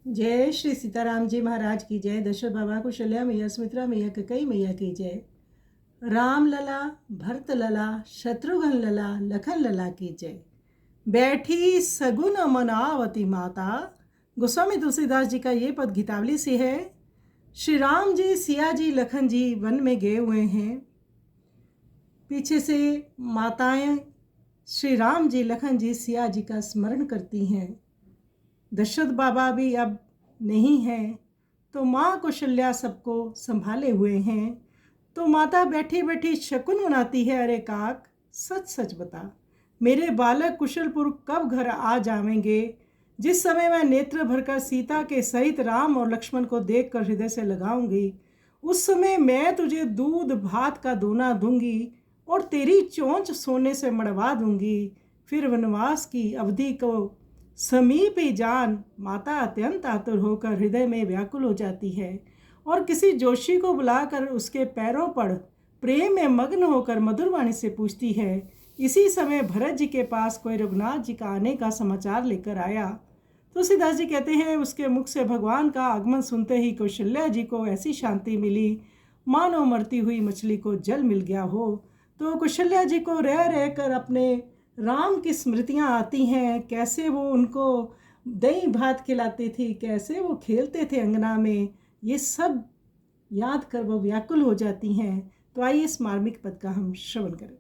जय श्री सीताराम जी महाराज की जय। दशरथ बाबा कुशल्या मैया, सुमित्रा मैया, कई मैया की जय। राम लला, भरत लला, शत्रुघ्न लला, लखन लला की जय। बैठी सगुन मनावती माता। गोस्वामी तुलसीदास जी का ये पद गीतावली से है। श्री राम जी, सिया जी, लखन जी वन में गए हुए हैं। पीछे से माताएं श्री राम जी, लखन जी, सिया जी का स्मरण करती हैं। दशरथ बाबा भी अब नहीं हैं, तो माँ कौशल्या सबको संभाले हुए हैं। तो माता बैठी बैठी शकुन मनाती है, अरे काक सच सच बता, मेरे बालक कुशलपुर कब घर आ जावेंगे। जिस समय मैं नेत्र भरकर सीता के सहित राम और लक्ष्मण को देखकर हृदय से लगाऊंगी, उस समय मैं तुझे दूध भात का दोना दूंगी और तेरी चोंच सोने से मड़वा दूंगी। फिर वनवास की अवधि को समीप ही जान माता अत्यंत आतुर होकर हृदय में व्याकुल हो जाती है और किसी जोशी को बुलाकर उसके पैरों पर प्रेम में मग्न होकर मधुर वाणी से पूछती है। इसी समय भरत जी के पास कोई रघुनाथ जी का आने का समाचार लेकर आया। तुलसीदास जी कहते हैं, उसके मुख से भगवान का आगमन सुनते ही कौशल्या जी को ऐसी शांति मिली मानो मरती हुई मछली को जल मिल गया हो। तो कौशल्या जी को रह रह कर अपने राम की स्मृतियाँ आती हैं। कैसे वो उनको दही भात खिलाती थी, कैसे वो खेलते थे अंगना में, ये सब याद कर वो व्याकुल हो जाती हैं। तो आइए इस मार्मिक पद का हम श्रवण करें।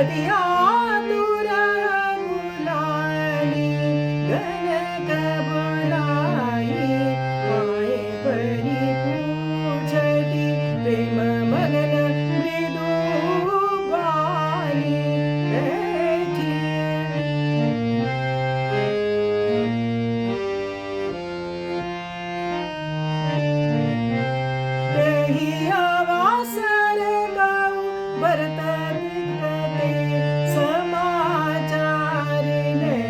कधी आतुर बुलाली गणक बुलाई आए परी पूछती प्रेम मगन मृदु बाली बैठी तेहि अवासर गौ भरत दिखते समाचार ले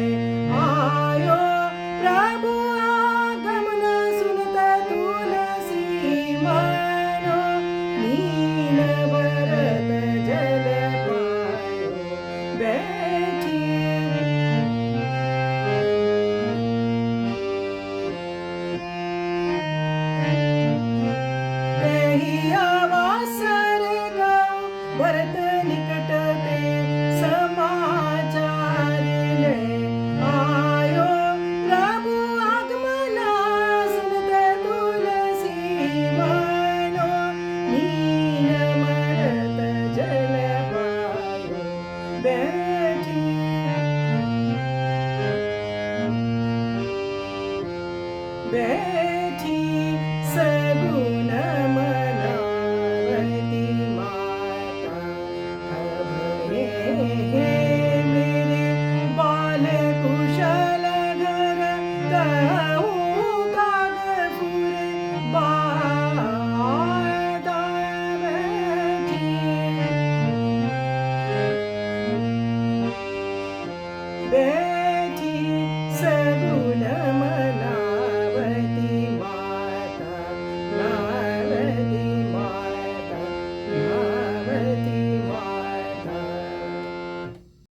आयो प्रभु आगमन सुनत तुलसी मनो नील भरत जल पायो बैठी तेहि अवासर गौ भरत निकट ते समाचार ले आयो प्रभु आगमना सुनत तुलसी मनो नील मरत जल पायो बैठी बैठी सगुन मनावती माता अभये मेरे बाल कुशल घर कहूँ काग फुरे बादा बैठी बैठी